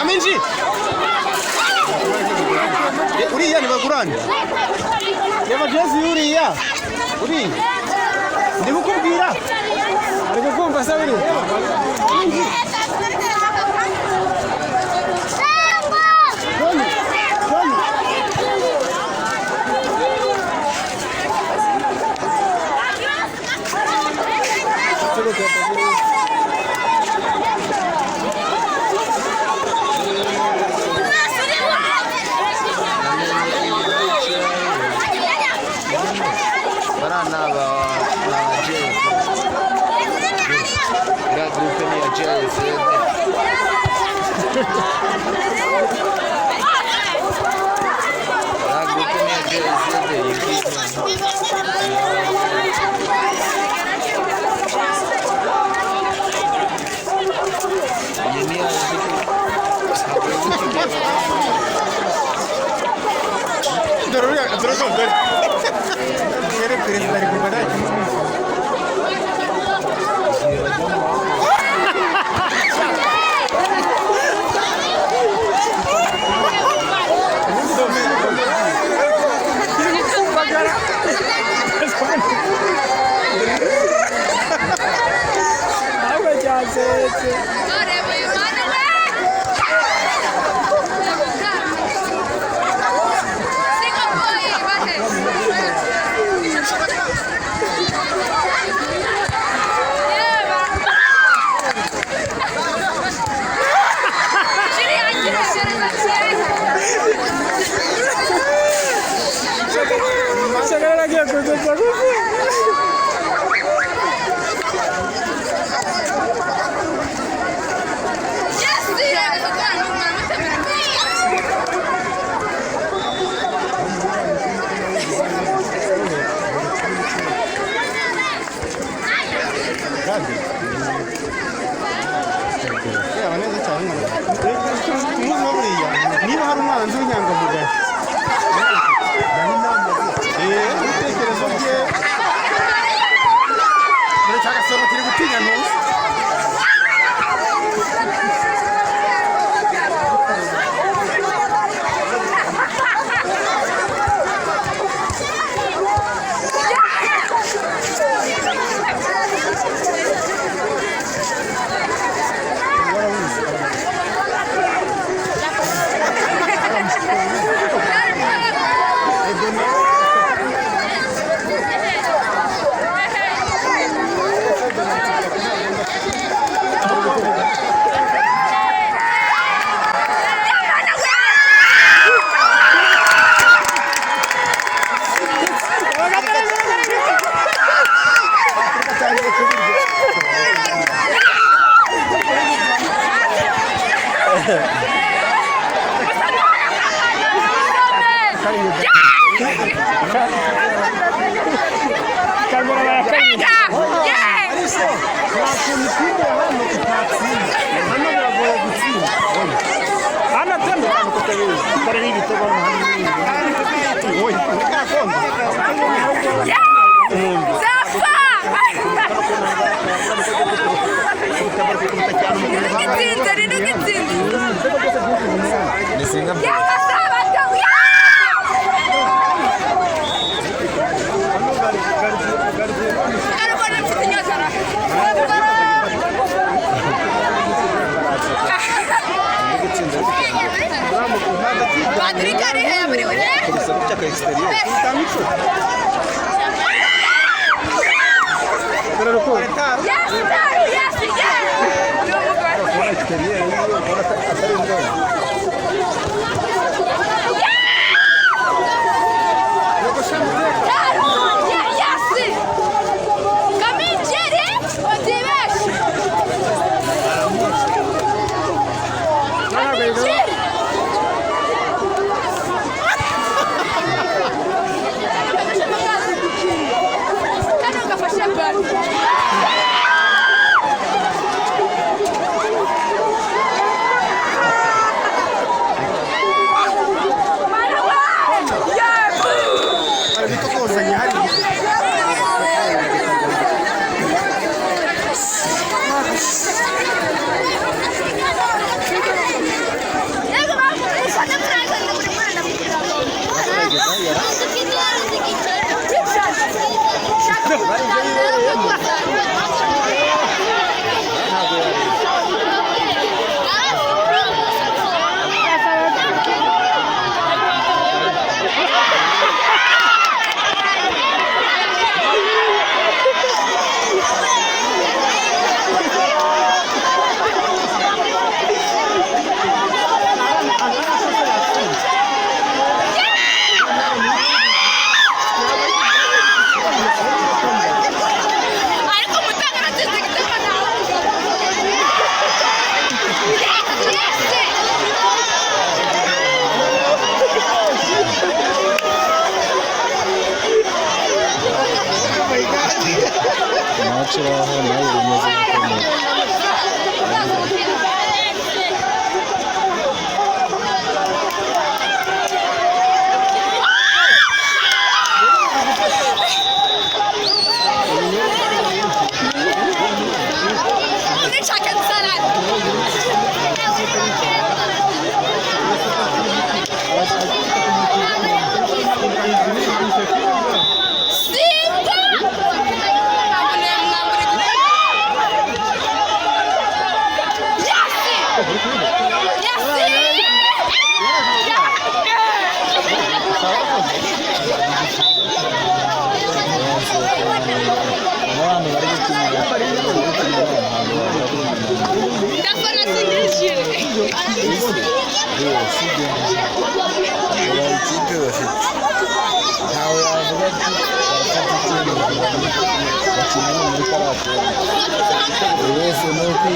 Aminji uriya ni bagurane yaba jezi uriya uri ndi kukubwira ari kukumva se uri Natural nayo bimeze nk'uko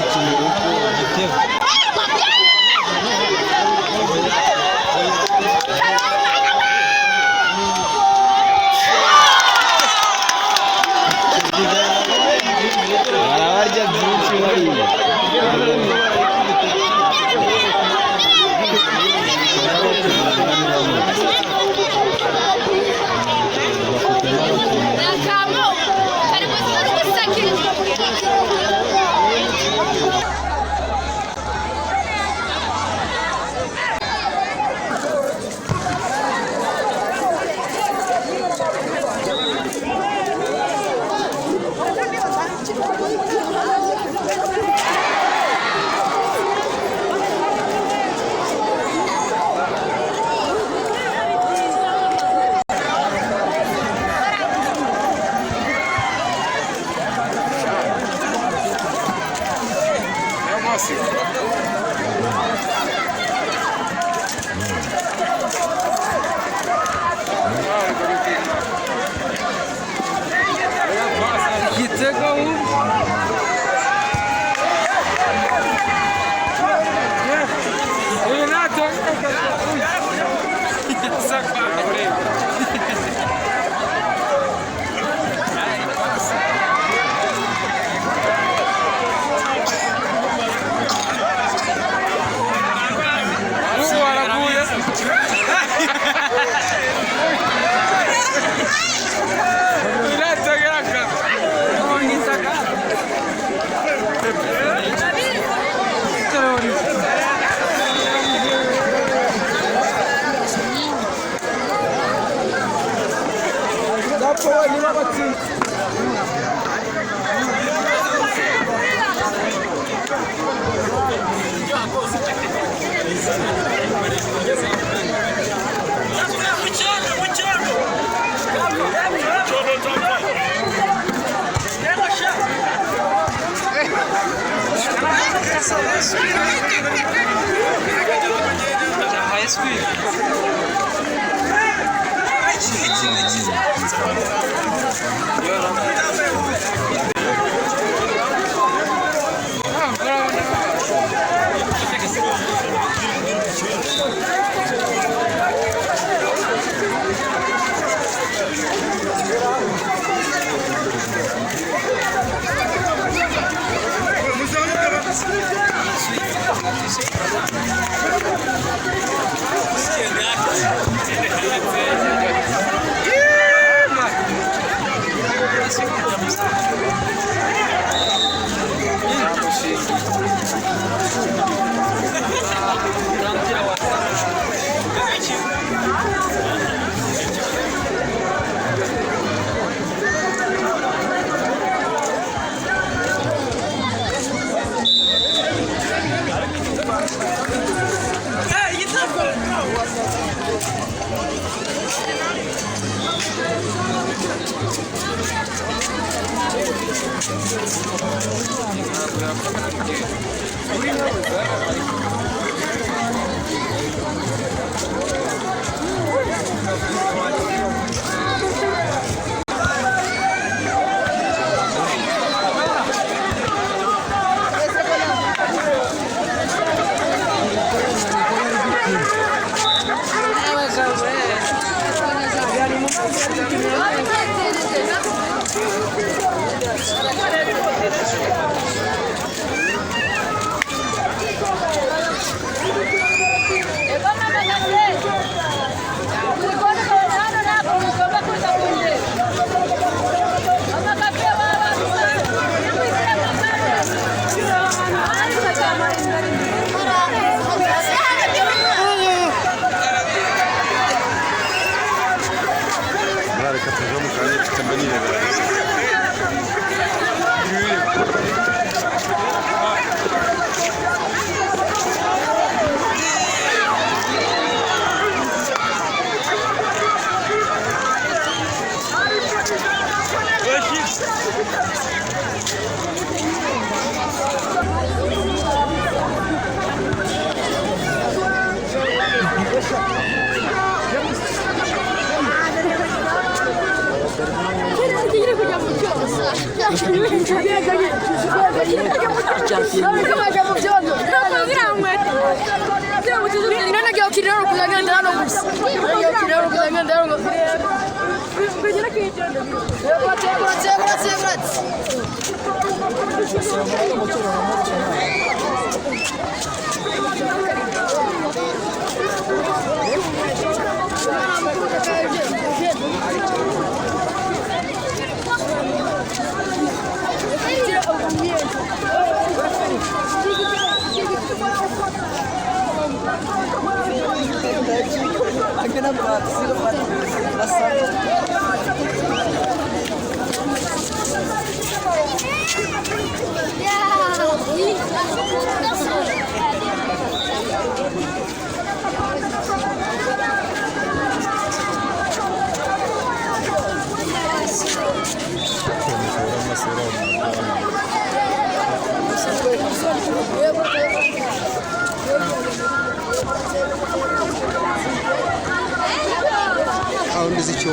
አሁን እንደዚህ ቾ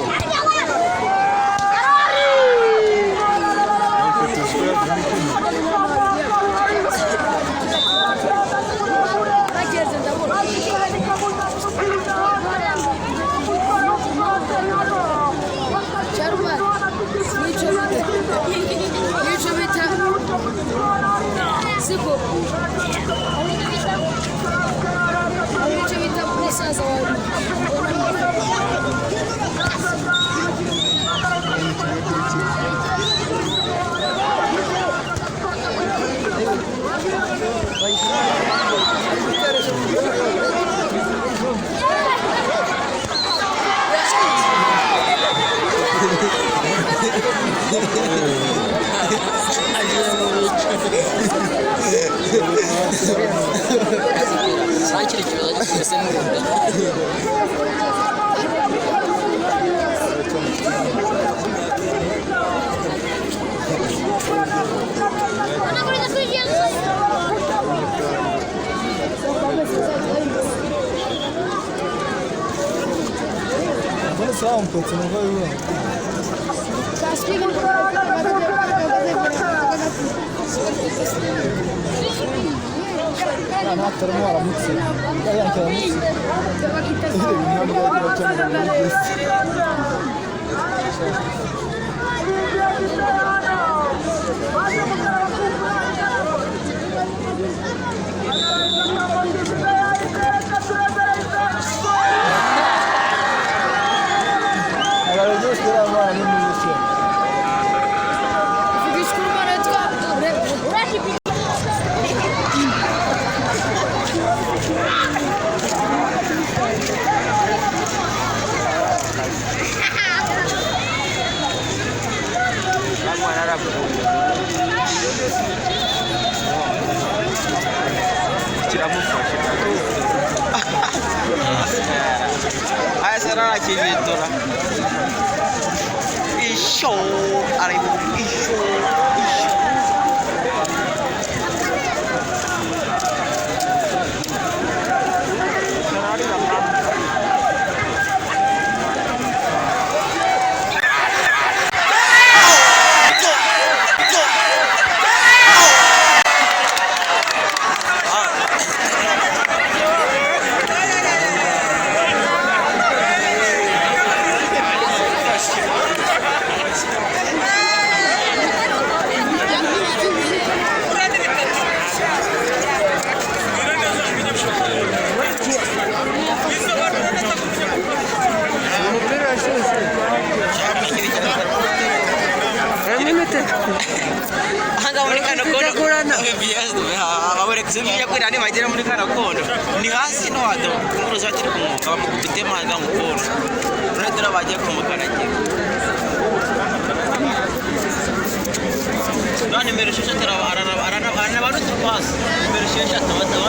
Só um pouco, não vai ver. Ana termora muito. Kayan kaya Aí será que Vitor? Ixo, ali, ixo. Sivyo kwenda ni majira muri kana kono ni hasi no ado nguru zatiri kumuka bamukubite manga mukono uratira baje kumukana je nani mere shesha tara arana baru tupas mere shesha tawa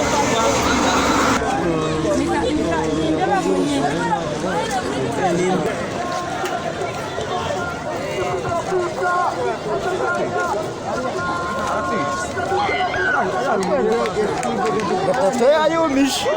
Até aí o bicho.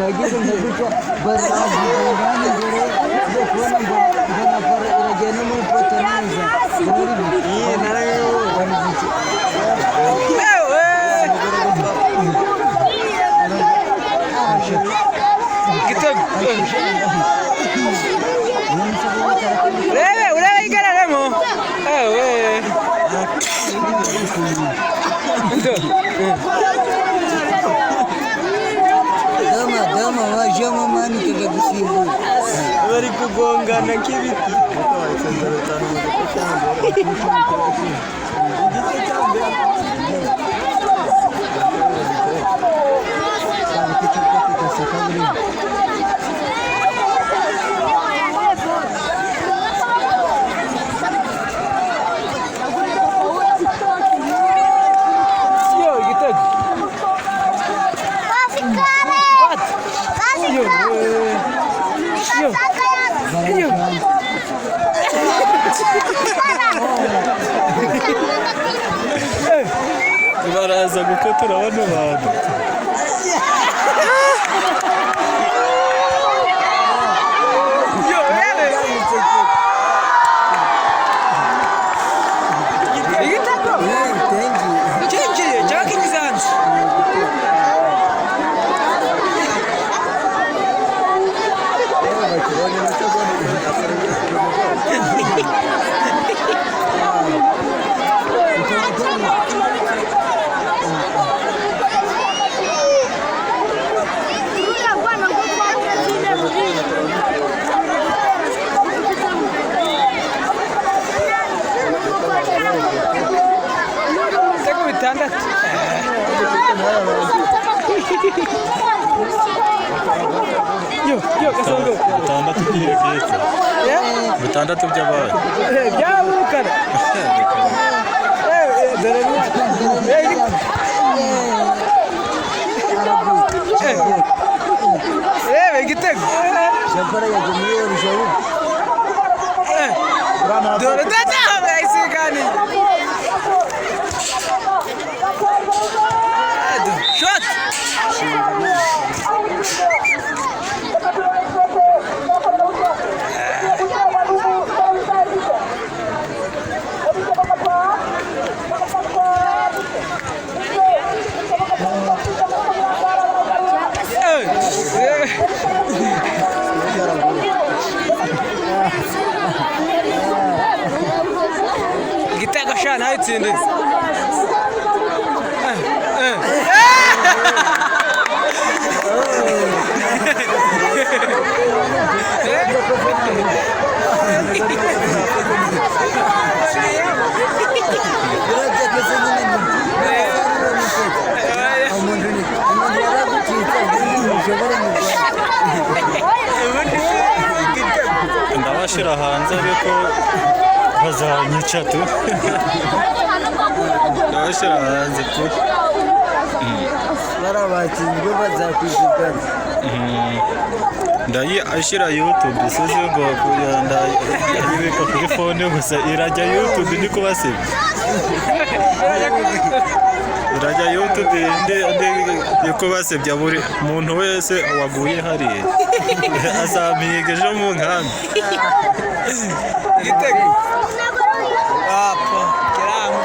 yagize ngo gutya barazigurana dore yo kubona ngo nafara iragenda muri poto neza iyi narayo bariziki Gitego Ule igararemo dama wajemo mani kega gusimbura bari kugongana nk'ibiti baraza gukotora bano bantu bitandatu by'ibiketse bitandatu by'abantu byabukana igitego shapara yagumiye rushaho dore dada isigani shot igitego sha nawe itsindize ndabashira hanze ariko bazanyica tu ndabashira hanze tu barabakingo bazakwizigana ndayi ashira YouTube seze ngo kuyanda yibika kuri phone gusa irajya YouTube ni kubasiba irajya YouTube ndi kubasebya buri muntu wese waguye hari azamiga ejo mu nkambi igitego apa kiramu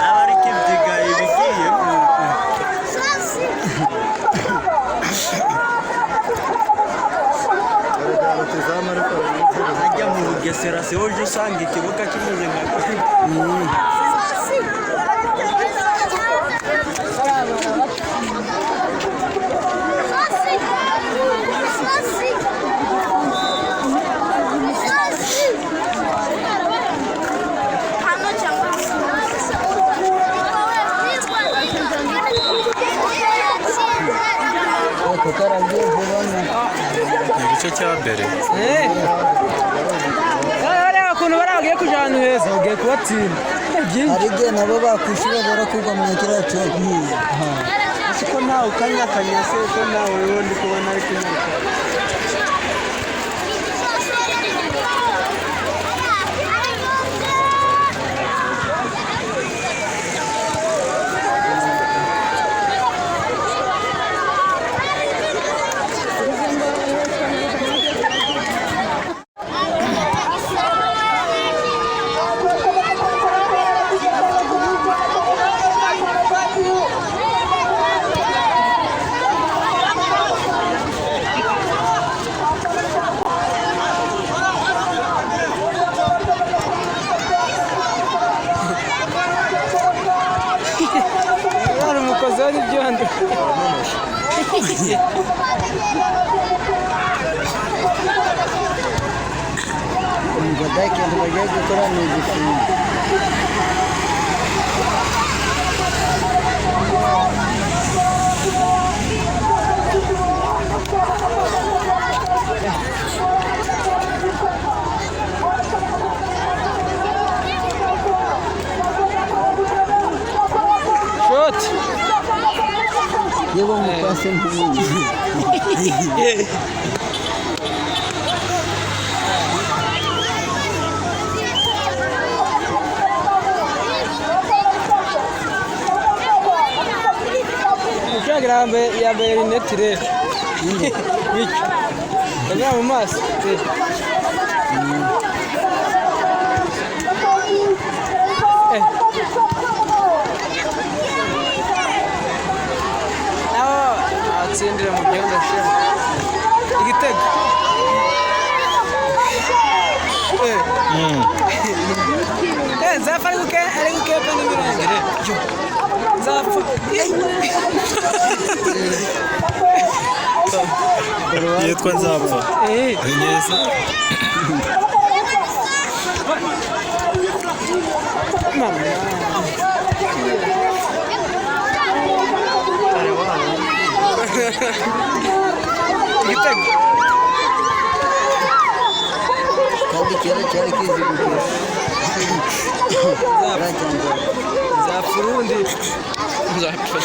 abari kibyiga ibigiye ajya mu Bugesera se uje usanga ikibuga kimeze nka igice cya mbere hariya ukuntu bari bagiye kujya ahantu heza bagiye kubatsinda hari igihe nabo bakwishyura barakurwa mu kiriya cyogiye ko nawe ukanyakanya se ko nawe wowe ndi kubona ari kumurika Condo. Badai ikintu bagiye gukora ni igifungo. Shot. Llevo mi pase en tu grande yambaye rinete rero bityo kanyura mu maso naho atsindira mu gihunda shema igitego zapfa ari gukepa n'ibirangire zapfa yitwa nzapfa neza igitego kandi cyari kizi gukora zapfa urundi zapfa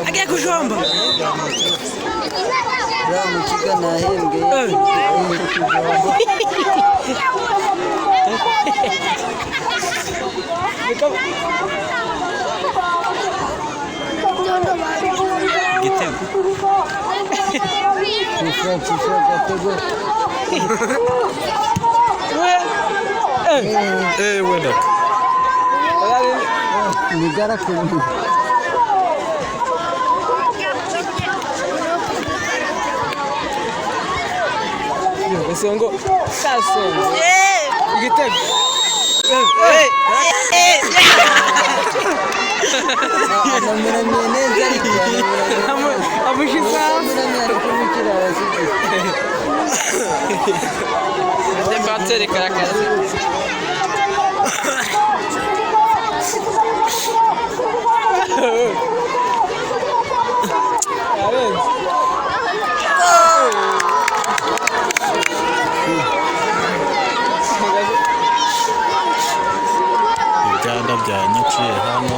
agiye kujomba ramukiga nahembwe igitego gatego wenda nigara kumbi Songo Sasongo igitego ibyanda byanyiciye hano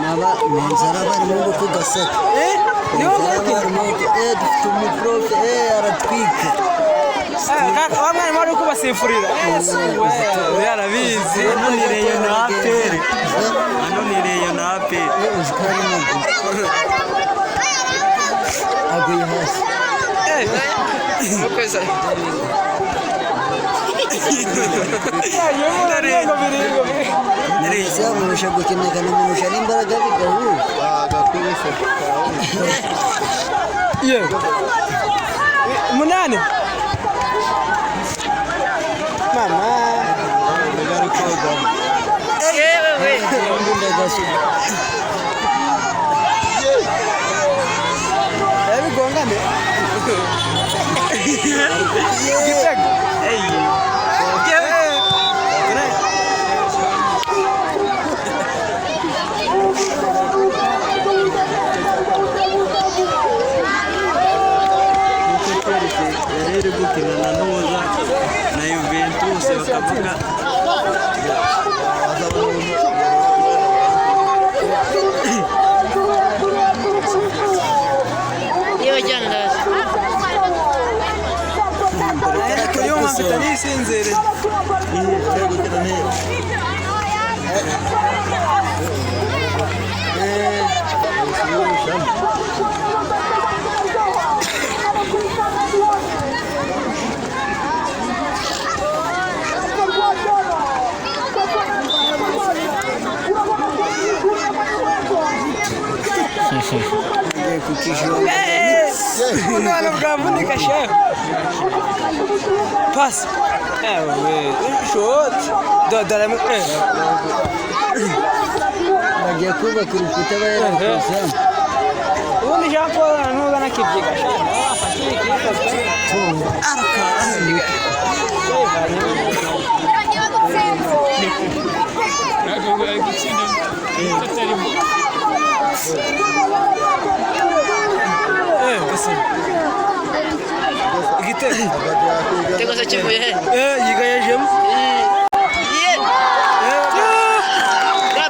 naba nzara barimo kugasaka barimo dufite umuprofe aratwika wa mwana wari kubasifurira yarabizi anonireyo na aperi anonireyo na aperi uzikari nago aguye hasi Siyamusha gukeneka n'umunusha n'imbaraga bigahura umunani mama yabigongane igitego yari gukina na Noza na Juventus bakavuga iyo jana yo mfite nisinzere Unaona mkavunika chef. Pass. Shot. Dala bagiye kubaka urukuta barakosa. Ubundi Jean Paul ntuga nakibyiga chef. Afashije ikiko. Tego sa chibuye he. Yigayejemo.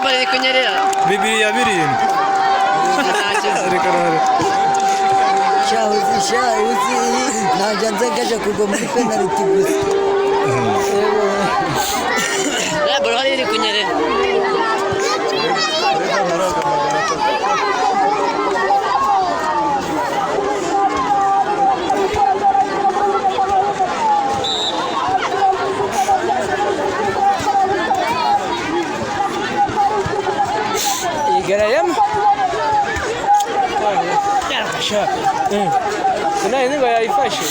Bari kunyerera. Bibiri ya birindwi. Shahuzi najya nzagaje kugwa muri penalty gusa. Bari hari kunyerera. Gerayem. Yarasha. Kuna yini ngo yayifashe.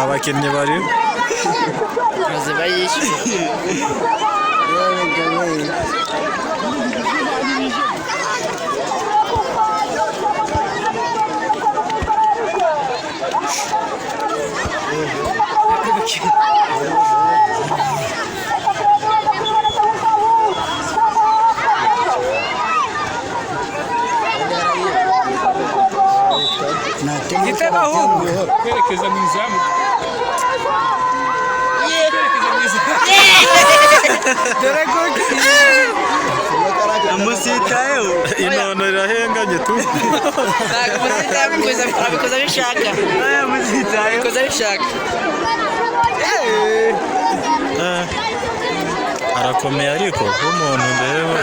Abakinnyi bari Maze bayishyuye. Giteba ahubwo kwerekeza mu izamu. dore ko amusitayeho inono irahenganye tu. Abikoze bishaka. amusitayeho Abikoze bishaka. Arakomeye ariko umuntu ndebe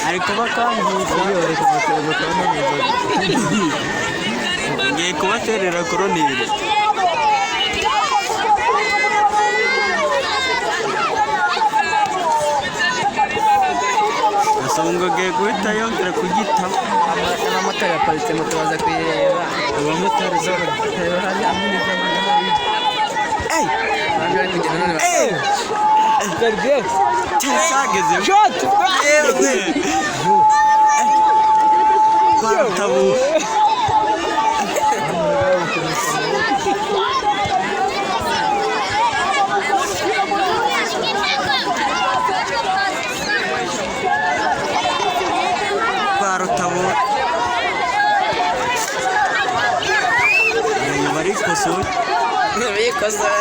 ariko bakambuza ngiye kubaterera koronire asonga agiye guhita yongera kugita N'amotari yaparitse moto baza kuyireba. abamotari zabo Hari amuniza amagare. Ntabwo ari kugenda none. Perdieu. cyageze Shot. yewe kwatabu barutabu bari kosora Bikosora.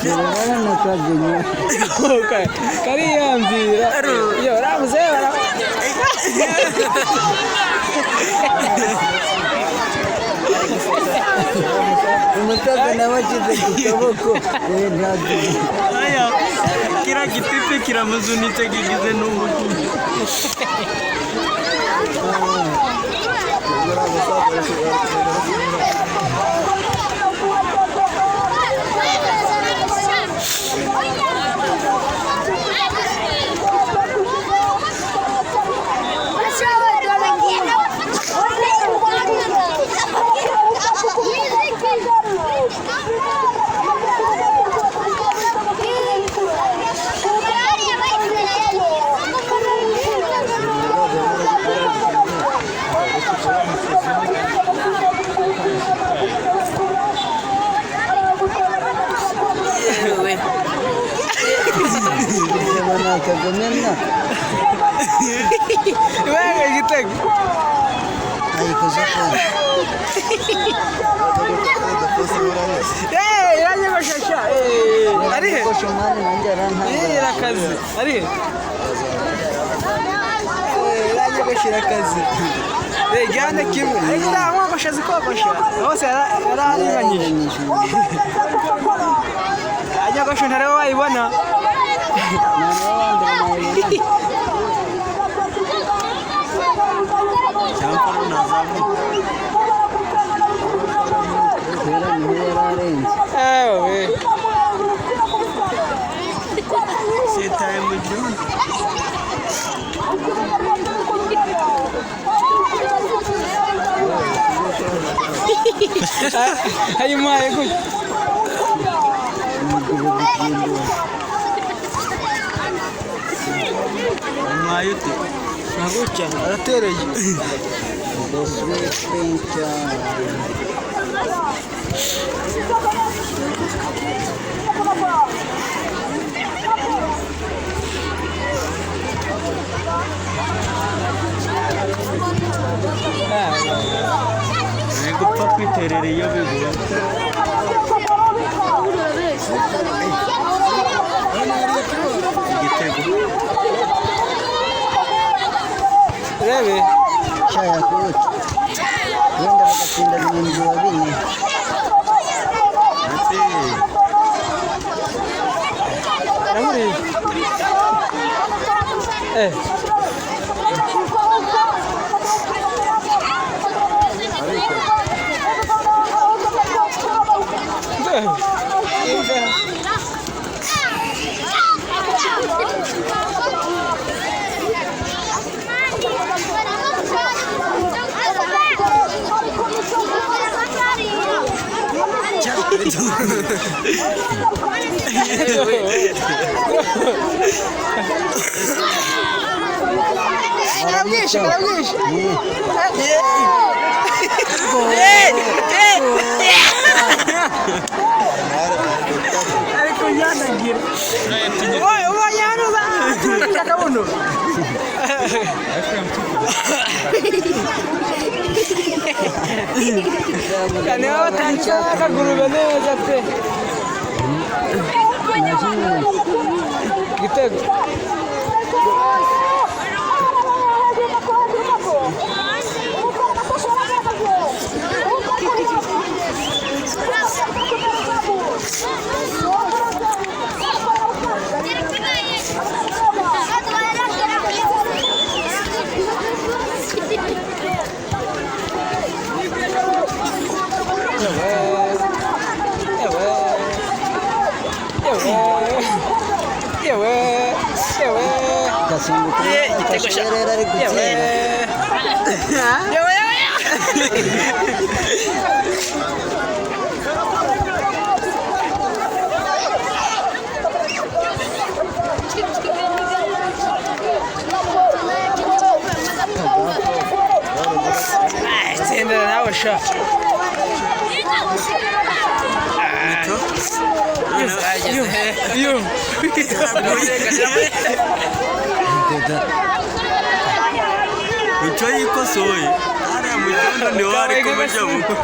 Kirana kazinyo. Okay. Kariyambira. Yo ramuze bara. Umutoza nawe akize ku kaboko. aya kiriya gitipi kiramuzunitse kigize n'umutuku. Kagomena. Wewe Gitego. Ayikoze ko. Yaje bashasha. Ari he? Ko shomani nanjara nta. Irakazi. Ari he? Yaje bashira akazi. Gana kimwe. Ita mwa bashazi ko basha. Hose yararanganyije. Ajya gasho ntare wayibona. Ayo mah aku. Mayute. Naguca aratereye. Nego papi terere yo bigura. Gitego. Rebe. Shaya kuki. Wenda bagatinda ibintu babinye. Namuri. Kaneo tancha kaguru bene jatte. Gitego. Mico yikosoye. Ariya mucondo ni wari kumusha buko.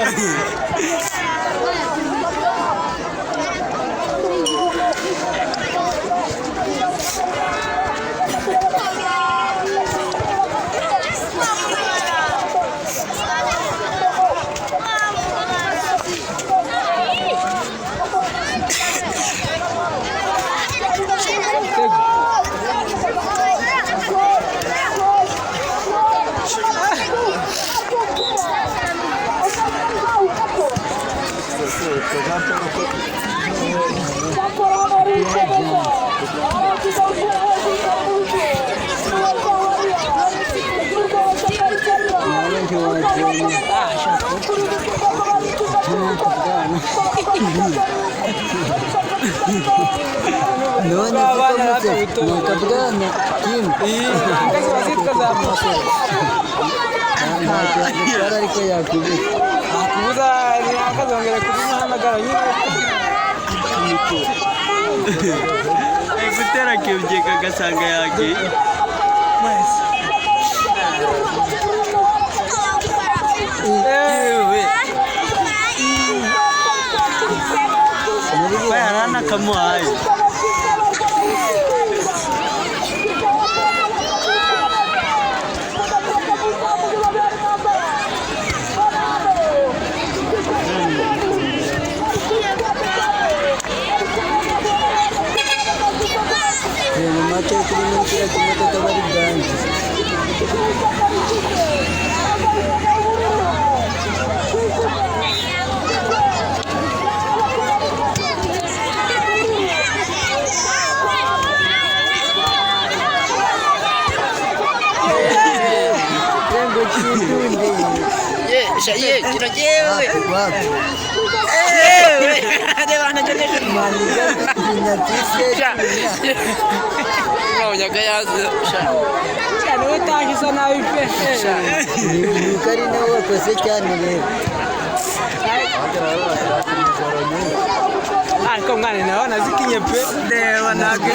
none zikomutse nukabwana kimwe akazi bazitwa za moto ntacyo yagutwara ariko yakubita kubuza akazongera kubimuhamagara nyine gutera kibyiga agasanga yagiye bayarana kamuhaye mu make kuri n'ikira kimodoka bari bwanjye Ye, kirajewe. wapi Adeba anajonesha. maniga kinyatise Unyaga yazo. cyane utahisa nawe pe nuko ari nawe wakoze cyane rero ariko mwana nawe nazikinye pe reba ntabwo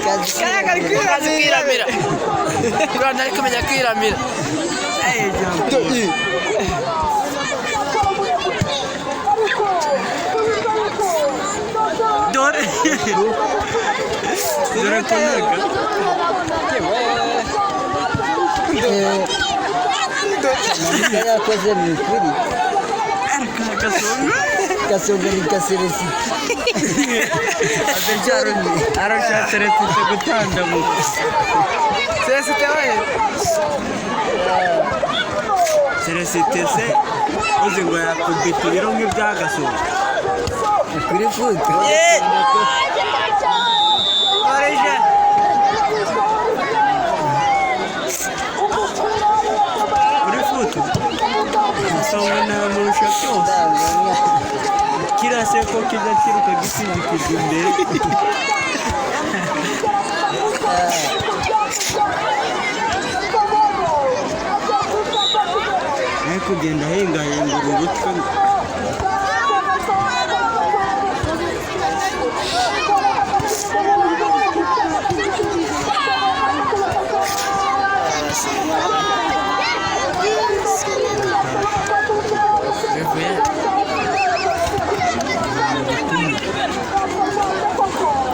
Kazi kwiramira. Kurana ariko menya kwiramira. dore dore konaga maniga yakoze mu ikuri gasonga gasonga ni kaseresi arashatse resite gutandamuka sesite we seresite se uzi ngo yakubita ibiro nk'ibyagasonga kuri futu oreje uri futu gasonga namurusha byose kirase ko kijya kiruka gisindikirwa imbere ari kugenda ahengahengura urutwe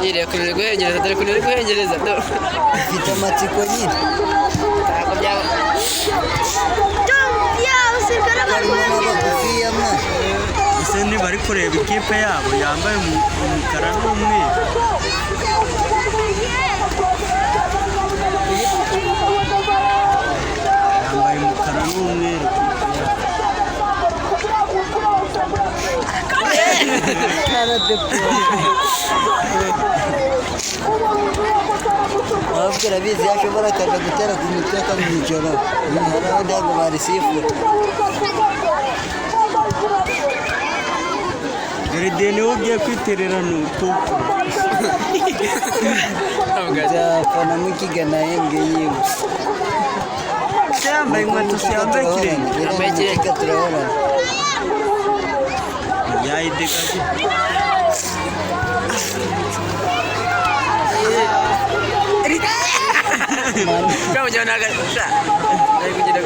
Yire kunire guhengereza dore kunire guhengereza. mfite amatsiko nyine Ntabwo byaba. harimo n'abagufiya mwana ese ntibari kureba ikipe yabo yambaye umukara n'umweru yambaye umukara n'umweru ababwira bizi yashobora akaja gutera ku mitwe akamwicora hari abandi ntabwo barisifura Garideni niwe ugiye kwiterera nuko nzapfana mukigana yembwe yiwe se yambaye inkweto se yambaye ikirenge yambaye ikirenge turahorana yayidegaje Kamu jangan agak susah. Dari kucing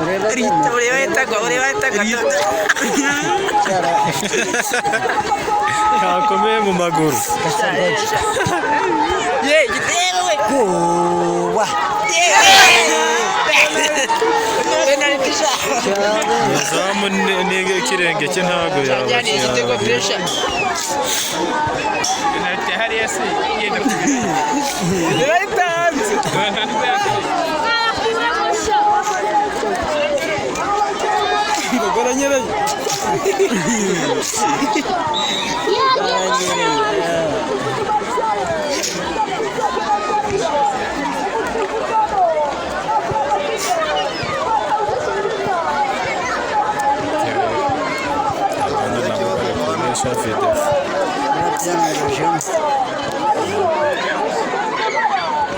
ureba Ureba itagwa. cara kakomeye mu maguru Ye, gitu we. kuwa Penalty shot. cyane izamu n'ikirenge cye ntabwo Yani igitego pressure. irayitanze ngogora nyirayo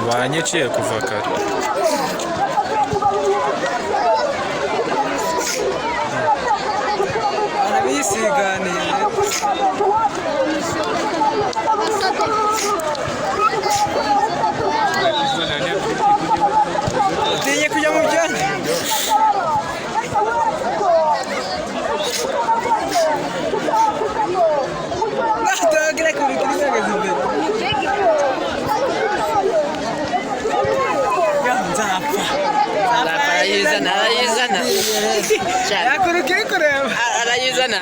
banyiciye kuva kare. arabisiganiye utinye kujya mu byanya natagire kubikira ihagaze imbere arayizana yakuruka iri kureba arayizana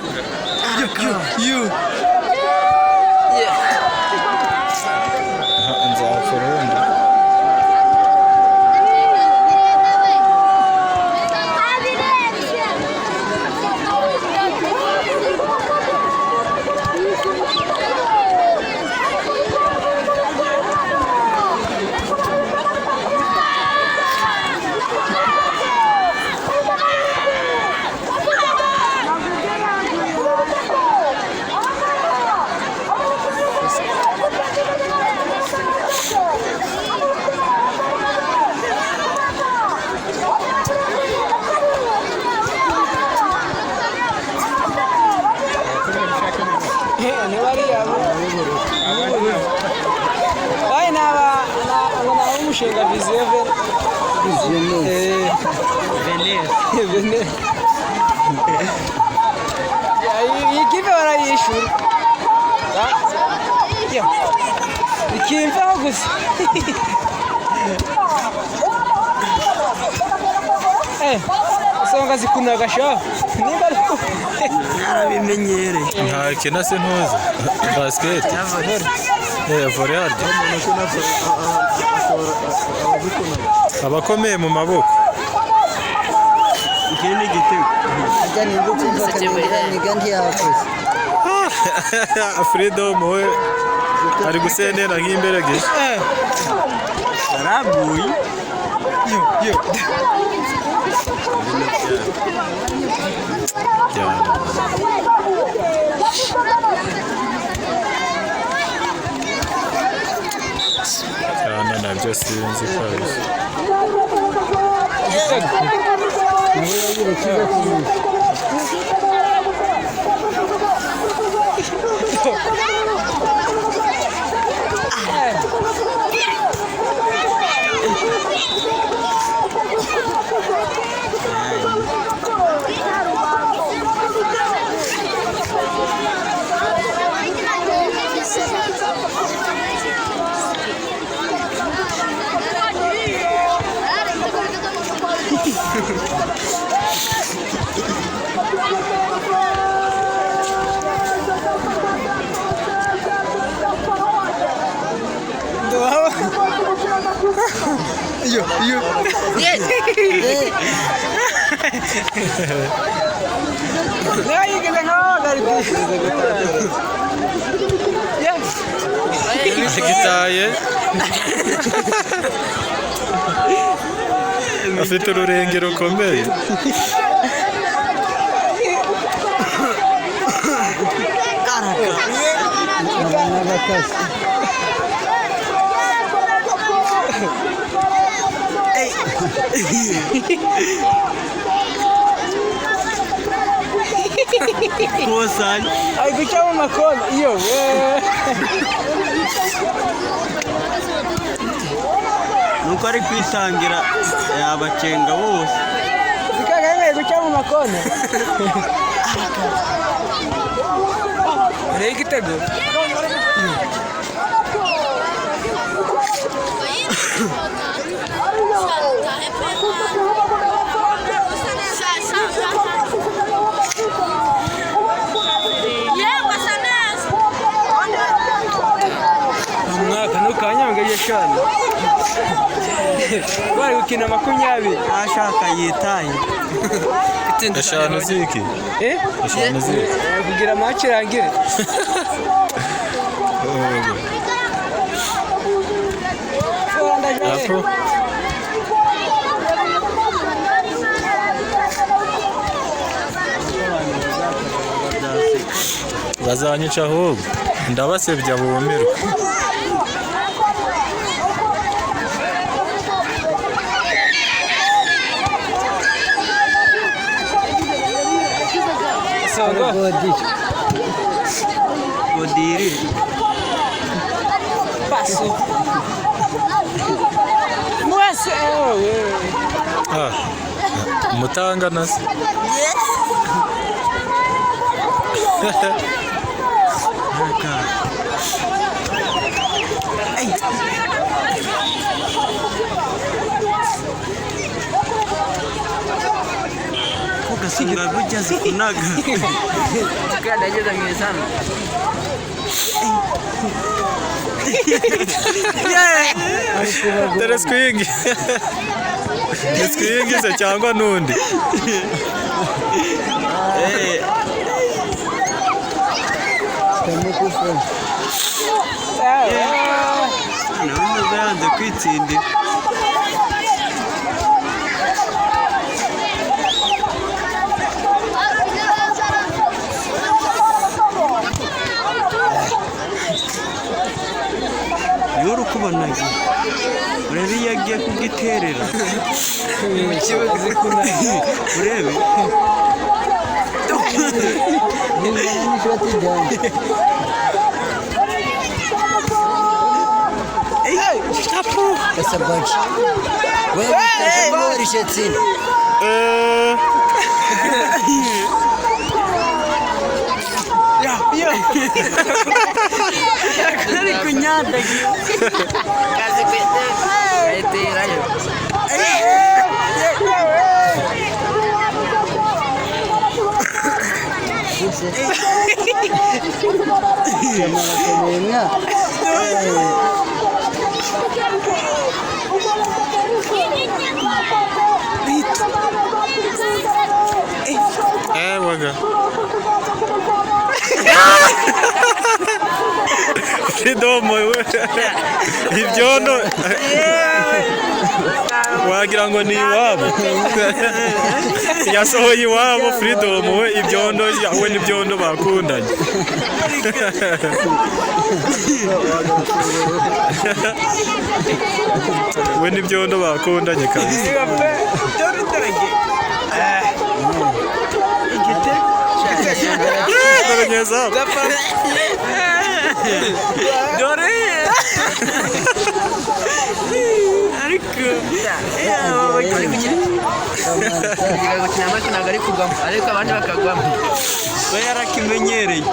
nzapfa urundi. umushinga Visive Venez iyi kipe barayishura ikimvaho gusa usanga zikunaga sha niba narabimenyereye ntakina se ntuzi basket volley harya abakomeye mu maboko ikindi gitego Freedom we ari gusendera nk'imberege yaraguye cyane nabyo sinzi kabisa agitaye afite ururenge rukomeye kusanya ay guca mu makona iyo nuko ari kwitangira yabacenga bose zikagaye guca mu makona rege igitego umwaka ntukanyangaye shana bari gukina 20 ashaka yitaye eshanu ziki eshanu ziki kugira match irangire apo bazanyica ahubwo ndabasebya bumirwa. Godiri. Passo. Mwese Mutangana se. Ugasinga gujaze kunaga. Kada aje mwe sana. Dore swingi. Ni swingi se cyangwa nundi. None zanze kwitsindira. Yoro kubanaje. Urebe yagiye kugiterera. Mu kibuga zikuna. Urebe. Essa bunch. Wewe rishetsin. Kari kunyanda. Kazi kwete. Kaitira yo. Waga. Kidomo ibyondo wagira ngo ni iwabo yasohoye iwabo Freedom we ibyondo we n'ibyondo bakundanye we n'ibyondo bakundanye kabisa Dore ariko ntabwo ari kugwamo ariko abandi bakagwamo we yarakimenyereye.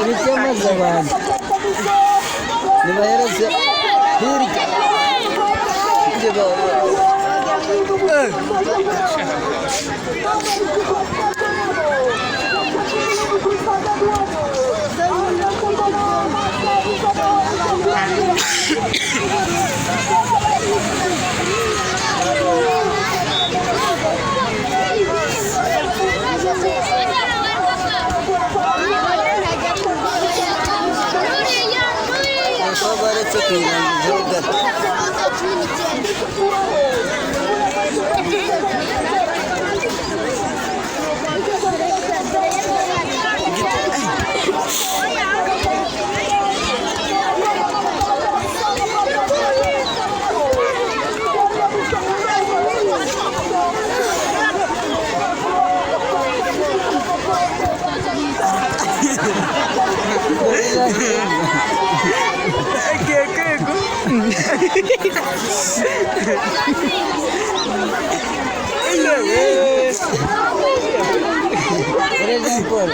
Ibitemaza abantu nibahereze hirya ibyo baba baretse kuyirangizaho gato. Por